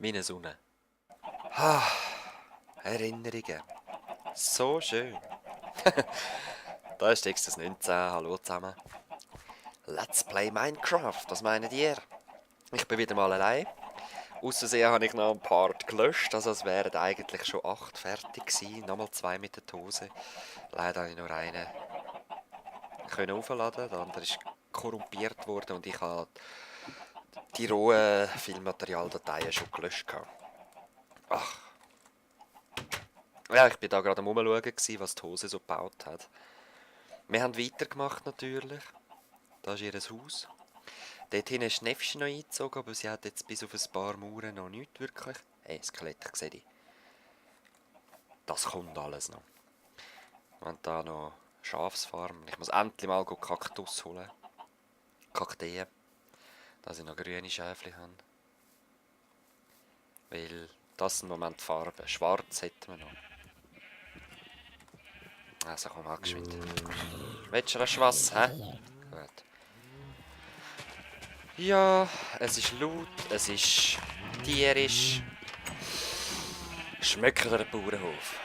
Wie eine Sonne. Ah, Erinnerungen. So schön. Da ist Texas 19. Hallo zusammen. Let's play Minecraft. Was meint ihr? Ich bin wieder mal allein. Außersehen habe ich noch ein Part gelöscht. Also es wären eigentlich schon 8 fertig gewesen. Nochmal 2 mit der Hose. Leider habe ich nur einen können aufladen. Der andere ist korrumpiert worden und ich habe die rohen Filmmaterialdateien schon gelöscht gehabt. Ach. Ja, ich bin da gerade am Umschauen, was die Hose so gebaut hat. Wir haben weitergemacht natürlich. Da ist ihr Haus. Dort hinten ist Nefschi noch eingezogen, aber sie hat jetzt bis auf ein paar Mauern noch nichts wirklich. Hey, Skelett, ich sehe dich. Das kommt alles noch. Wir haben da noch Schafsfarm. Ich muss endlich mal Kaktus holen. Kakteen. Dass ich noch grüne Schäfchen habe. Weil das sind im Moment die Farben. Schwarz hätten wir noch. Also komm, mal geschwind. Willst du rasch was, hä? Gut. Ja, es ist laut, es ist tierisch. Schmeckt der Bauernhof.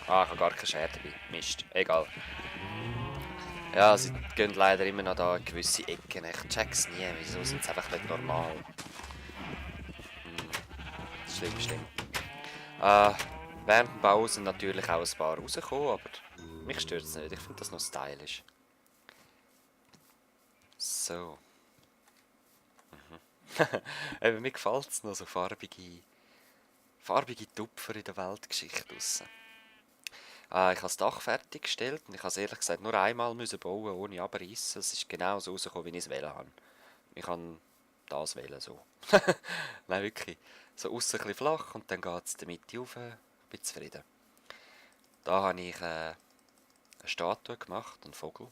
Ich habe gar keine Schere dabei. Mist, egal. Ja, sie gehen leider immer noch da in gewisse Ecken. Ich check's nie, wieso sind sie einfach nicht normal. Schlimm, schlimm. Während dem Bau sind natürlich auch ein paar rausgekommen, aber mich stört es nicht. Ich finde das noch stylisch. So. Eben, mir gefällt es noch, so farbige Tupfer in der Weltgeschichte draussen. Ich habe das Dach fertiggestellt und ich habe es ehrlich gesagt nur einmal müssen bauen, ohne abreißen. Es ist genau so rausgekommen, wie ich es wählen habe. Ich kann das wählen, so. Nein, wirklich. So aussen ein bisschen flach und dann geht es in der Mitte rauf. Ich bin zufrieden. Da habe ich eine Statue gemacht, einen Vogel.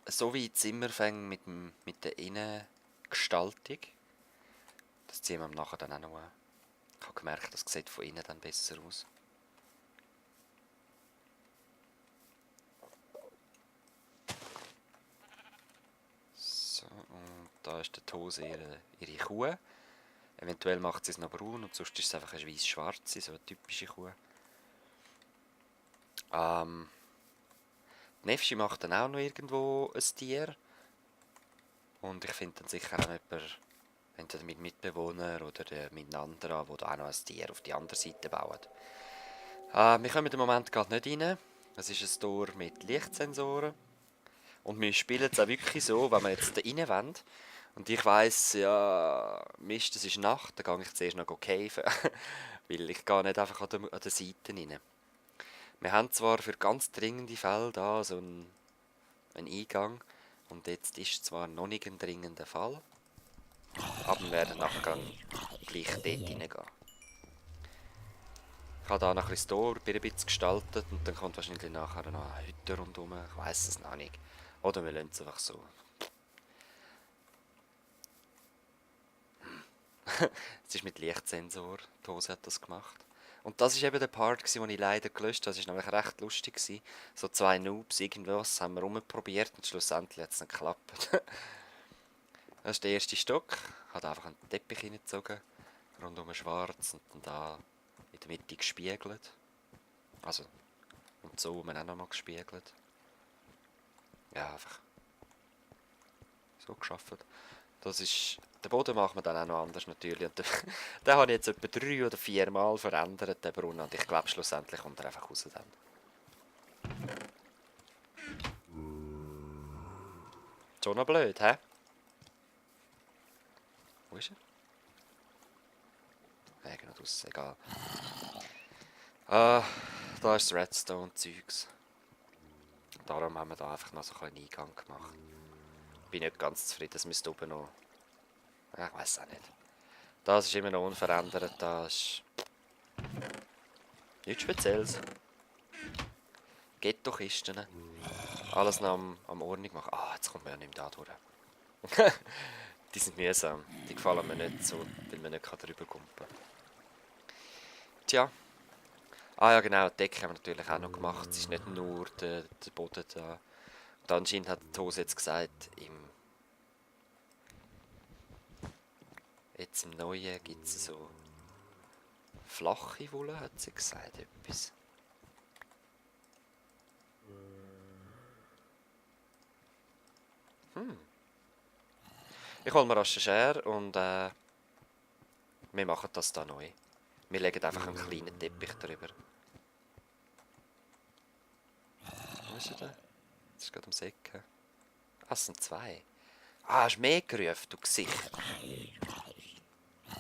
So wie die Zimmerfänge mit der Innengestaltung. Das ziehen wir nachher dann auch noch an. Ich habe gemerkt, das sieht von innen dann besser aus. So, und da ist die Hose ihre Kuh. Eventuell macht sie es noch braun und sonst ist es einfach eine weiss-schwarze, so eine typische Kuh. Nefschi macht dann auch noch irgendwo ein Tier. Und ich finde dann sicher auch jemanden, entweder mit Mitbewohner oder mit einem anderen, der auch noch ein Tier auf die andere Seite baut. Wir kommen im Moment gerade nicht rein. Es ist ein Tor mit Lichtsensoren. Und wir spielen es auch wirklich so, wenn wir jetzt da rein wollen. Und ich weiss, ja, Mist, es ist Nacht, dann gehe ich zuerst noch caven. Weil ich gehe nicht einfach an der Seite rein. Wir haben zwar für ganz dringende Fälle da so einen Eingang. Und jetzt ist zwar noch nicht ein dringender Fall. Aber wir werden nachher gleich dort reingehen. Ich habe da noch ein bisschen Tor ein bisschen gestaltet und dann kommt wahrscheinlich nachher noch eine Hütte rundherum. Ich weiss es noch nicht. Oder wir lassen es einfach so. Es ist mit Lichtsensor. Die Hose hat das gemacht. Und das war eben der Part, den ich leider gelöscht habe. Das war nämlich recht lustig. So 2 Noobs, irgendwas haben wir rumprobiert und schlussendlich hat es nicht geklappt. Das ist der erste Stock. Ich habe einfach einen Teppich hineingezogen. Rundum schwarz und dann da in der Mitte gespiegelt. Also, und so haben wir auch nochmal gespiegelt. Ja, einfach so geschafft. Das ist, den Boden machen wir dann auch noch anders natürlich. Und den habe ich jetzt etwa 3 oder 4 Mal verändert, den Brunnen. Und ich glaube, schlussendlich kommt er einfach raus dann. Schon noch blöd, hä? Wo ist er? Irgendwo draussen, egal. Da ist das Redstone-Zeugs. Darum haben wir da einfach noch so einen Eingang gemacht. Bin nicht ganz zufrieden, das müsste oben noch... Ja, ich weiß auch nicht. Das ist immer noch unverändert, das ist... Nichts Spezielles. Ghetto-Kisten. Alles noch am Ordnung machen. Jetzt kommt man ja nicht mehr da durch. Die sind mühsam. Die gefallen mir nicht so, weil man nicht drüber kumpen kann. Tja. Ja genau, die Decke haben wir natürlich auch noch gemacht. Es ist nicht nur der Boden da. Und anscheinend hat die Hose jetzt gesagt, jetzt im Neuen gibt es so flache Wolle, hat sie gesagt, etwas. Ich hole mir rasch eine Schere und wir machen das da neu. Wir legen einfach einen kleinen Teppich drüber. Wo ist er denn? Das ist gerade ums Eck. Ah, es sind zwei. Ah, hast du mehr gerufen, du Gesicht.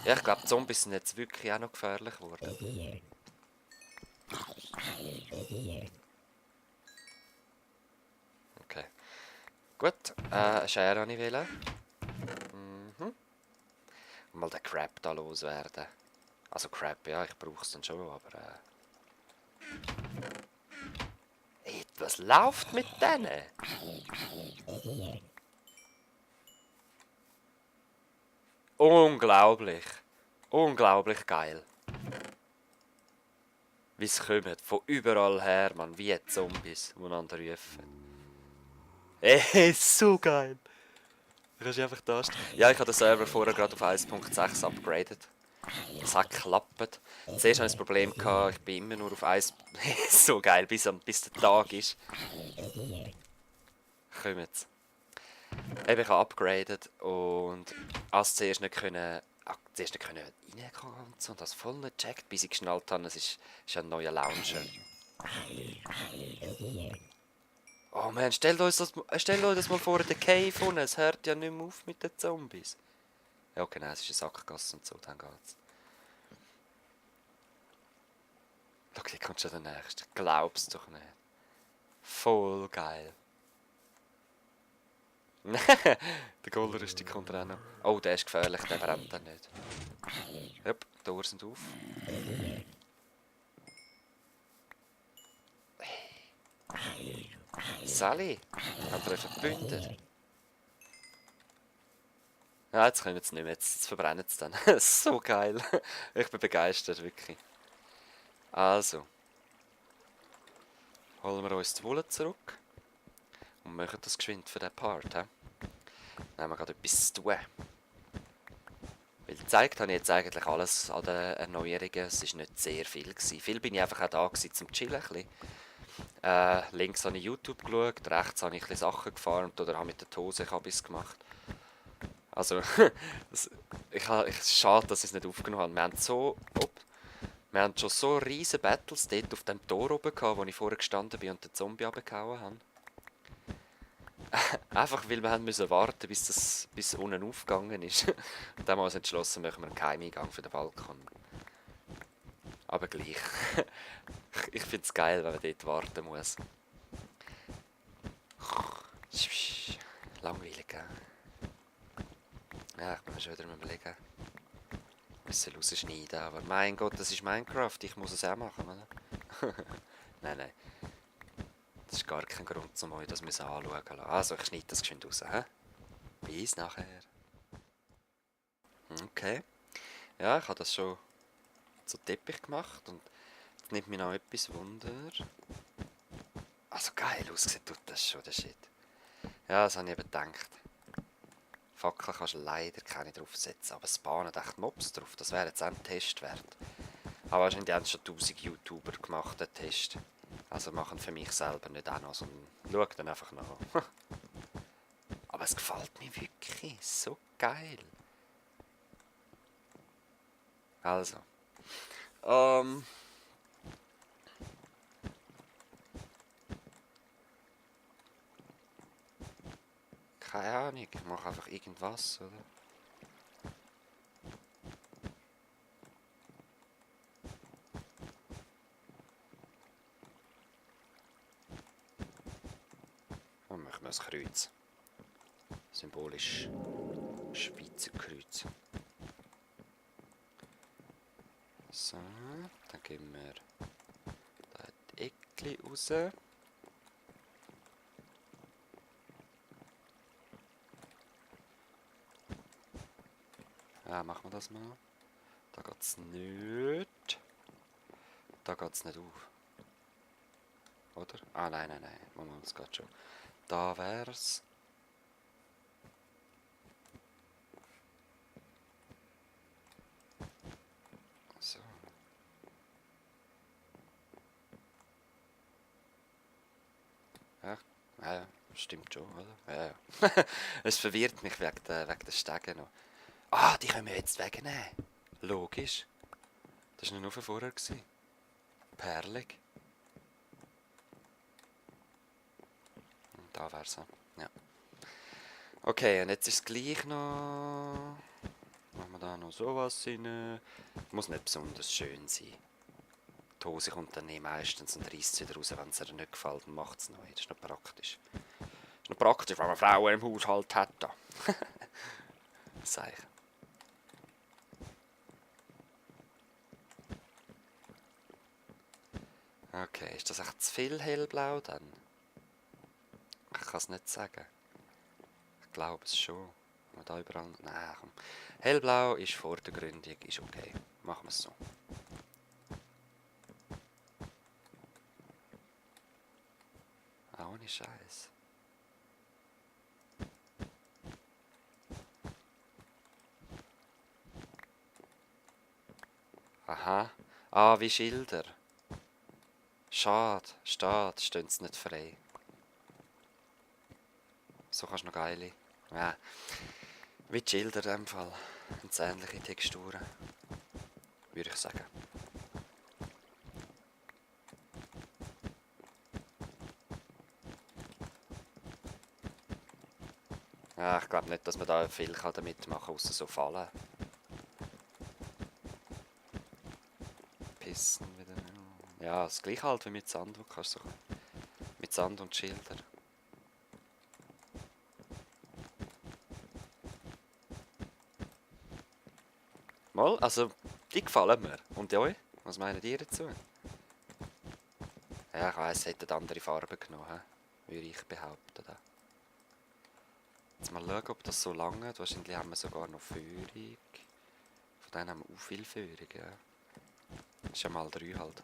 Ja, ich glaube, die Zombies sind jetzt wirklich auch noch gefährlich geworden. Okay. Gut, eine Schere wollte ich wählen. Mal den Crap da loswerden. Also Crap, ja, ich brauche es dann schon, aber Ey, was läuft mit denen? Unglaublich. Unglaublich geil. Wie sie kommen, von überall her, man, wie Zombies, die einander rufen. Ey, so geil. Du kannst einfach da stehen. Ja, ich habe den Server vorher gerade auf 1.6 upgraded. Das hat geklappt. Zuerst hatte ich das Problem, ich bin immer nur auf 1... so geil, bis der Tag ist. Kommt's. Eben, ich habe upgraded und als zuerst nicht können... zuerst nicht können reinkommen und so, und das voll nicht gecheckt, bis ich geschnallt habe, es ist ein neuer Launcher. Oh man, stellt euch das mal vor, der Cave unten, es hört ja nicht mehr auf mit den Zombies. Ja, okay, nein, es ist eine Sackgasse und so, dann geht's. Schau, hier kommt schon der nächste. Glaubst doch nicht. Voll geil. Der Golderrüstung kommt auch noch. Oh, der ist gefährlich, der brennt dann nicht. Jupp, die Tore sind auf. Sally, hat er verbündet. Ja, jetzt können wir es nicht mehr, jetzt verbrennen es dann. So geil. Ich bin begeistert, wirklich. Also. Holen wir uns die Wolle zurück. Und machen das geschwind für den Part. He? Dann haben wir gerade etwas zu tun. Weil gezeigt habe ich jetzt eigentlich alles an den Erneuerungen. Es war nicht sehr viel gewesen. Viel bin ich einfach auch da gewesen, zum Chillen. Links habe ich YouTube geschaut, rechts habe ich ein bisschen Sachen gefarmt oder habe mit der Hose etwas gemacht. Also, schade, dass ich es nicht aufgenommen habe. Wir haben schon so riesige Battles dort auf dem Tor oben gehabt, wo ich vorher gestanden bin und den Zombie runtergehauen habe. Einfach weil wir haben müssen warten, bis es unten aufgegangen ist. Und dann haben wir uns entschlossen, machen wir einen Geheimeingang für den Balkon. Aber gleich. Ich finde es geil, wenn man dort warten muss. Langweilig, gell? Ja, ich bin mir schon wieder am Überlegen. Müssen rausschneiden, aber mein Gott, das ist Minecraft, ich muss es auch machen, oder? Nein. Das ist gar kein Grund, um euch das anschauen zu lassen. Also, ich schneide das geschwind raus, hä? Bis nachher. Okay. Ja, ich habe das schon zu Teppich gemacht und jetzt nimmt mich noch etwas Wunder. Also geil aussieht tut das schon, der Shit. Ja, das habe ich eben gedacht. Fackel kannst du leider keine draufsetzen, aber es bahnen echt Mobs drauf. Das wäre jetzt auch ein Test wert. Aber wahrscheinlich haben schon 1000 YouTuber gemacht, den Test. Also machen für mich selber nicht auch noch, sondern schau dann einfach nach. Aber es gefällt mir wirklich so geil. Also. Keine Ahnung, ich mache einfach irgendwas, oder? Dann machen wir ein Kreuz. Symbolisch Schweizer Kreuz. So, dann geben wir da die Eckli raus. Ja, machen wir das mal. Da geht es nicht. Da geht es nicht auf. Oder? Ah, nein. Moment, es geht schon. Da wär's. Ja, ja, stimmt schon, oder? Ja, ja. Es verwirrt mich wegen der Stege noch. Ah, die können wir jetzt wegnehmen. Logisch. Das war nur von vorher. Perlig. Und da wär's so. Ja. Okay, und jetzt ist es gleich noch... Machen wir da noch sowas rein. Muss nicht besonders schön sein. Die Hose kommt dann meistens und reißt sie wieder raus, wenn es ihr nicht gefällt, und macht es neu. Das ist noch praktisch. Das ist noch praktisch, wenn man Frauen im Haushalt hat. Da. Sag ich. Okay, ist das echt zu viel hellblau dann? Ich kann es nicht sagen. Ich glaube es schon. Und da überall... Nein, komm. Hellblau ist vordergründig, ist okay. Machen wir es so. Auch ohne Scheiß. Aha. Ah, wie Schilder. Schade, stehen sie nicht frei. So kannst du noch geile. Ja, wie die Schilder in dem Fall. Und ähnliche Texturen. Würde ich sagen. Ja, ich glaube nicht, dass man da viel damit machen kann, außer so Fallen. Pissen wieder. Ja, das gleiche halt wie mit Sand, wo kannst du so mit Sand und Schilder. Mal, also die gefallen mir. Und euch? Was meinen ihr dazu? Ja, ich weiss, hätten andere Farben genommen, würde ich behaupten. Da. Jetzt mal schauen, ob das so lange hat. Wahrscheinlich haben wir sogar noch Führung. Von denen haben wir auch viel Führung, ja. Das ist ja mal 3 halt.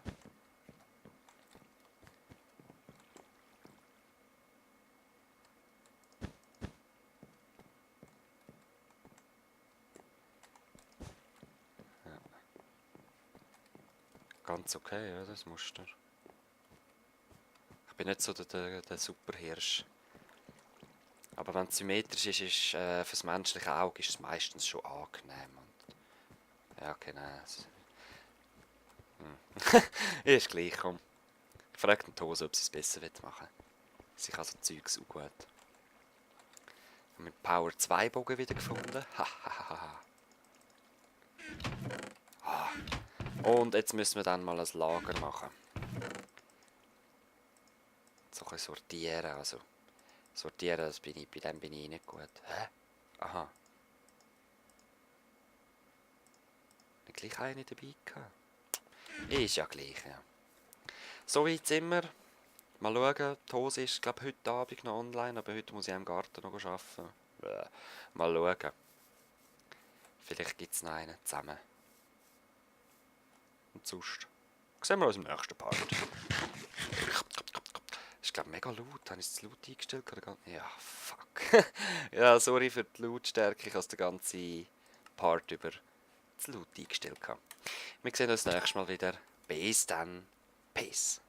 Ja. Ganz okay, ja, das Muster. Ich bin nicht so der Superhirsch. Aber wenn es symmetrisch ist, fürs menschliche Auge ist es meistens schon angenehm. Und ja, okay, nein. Ist gleich, komm. Ich frage die Hose, ob sie es besser machen will. Sie kann so Zeugs auch gut. Ich habe mit Power 2 Bogen wieder gefunden. Und jetzt müssen wir dann mal ein Lager machen. So ein bisschen sortieren, also. Sortieren, bei dem bin ich nicht gut. Hä? Aha. Nicht gleich eine dabei gehabt. Ist ja gleich, ja. So weit sind wir. Mal schauen, die Hose ist, glaube ich, heute Abend noch online, aber heute muss ich im Garten noch arbeiten. Mal schauen. Vielleicht gibt es noch einen zusammen. Und sonst sehen wir uns im nächsten Part. Ist, glaube ich, mega laut. Habe ich es zu laut eingestellt? Ja, fuck. Ja, sorry für die Lautstärke. Ich habe den ganzen Part über zu laut eingestellt. Wir sehen uns nächstes Mal wieder. Bis dann. Peace.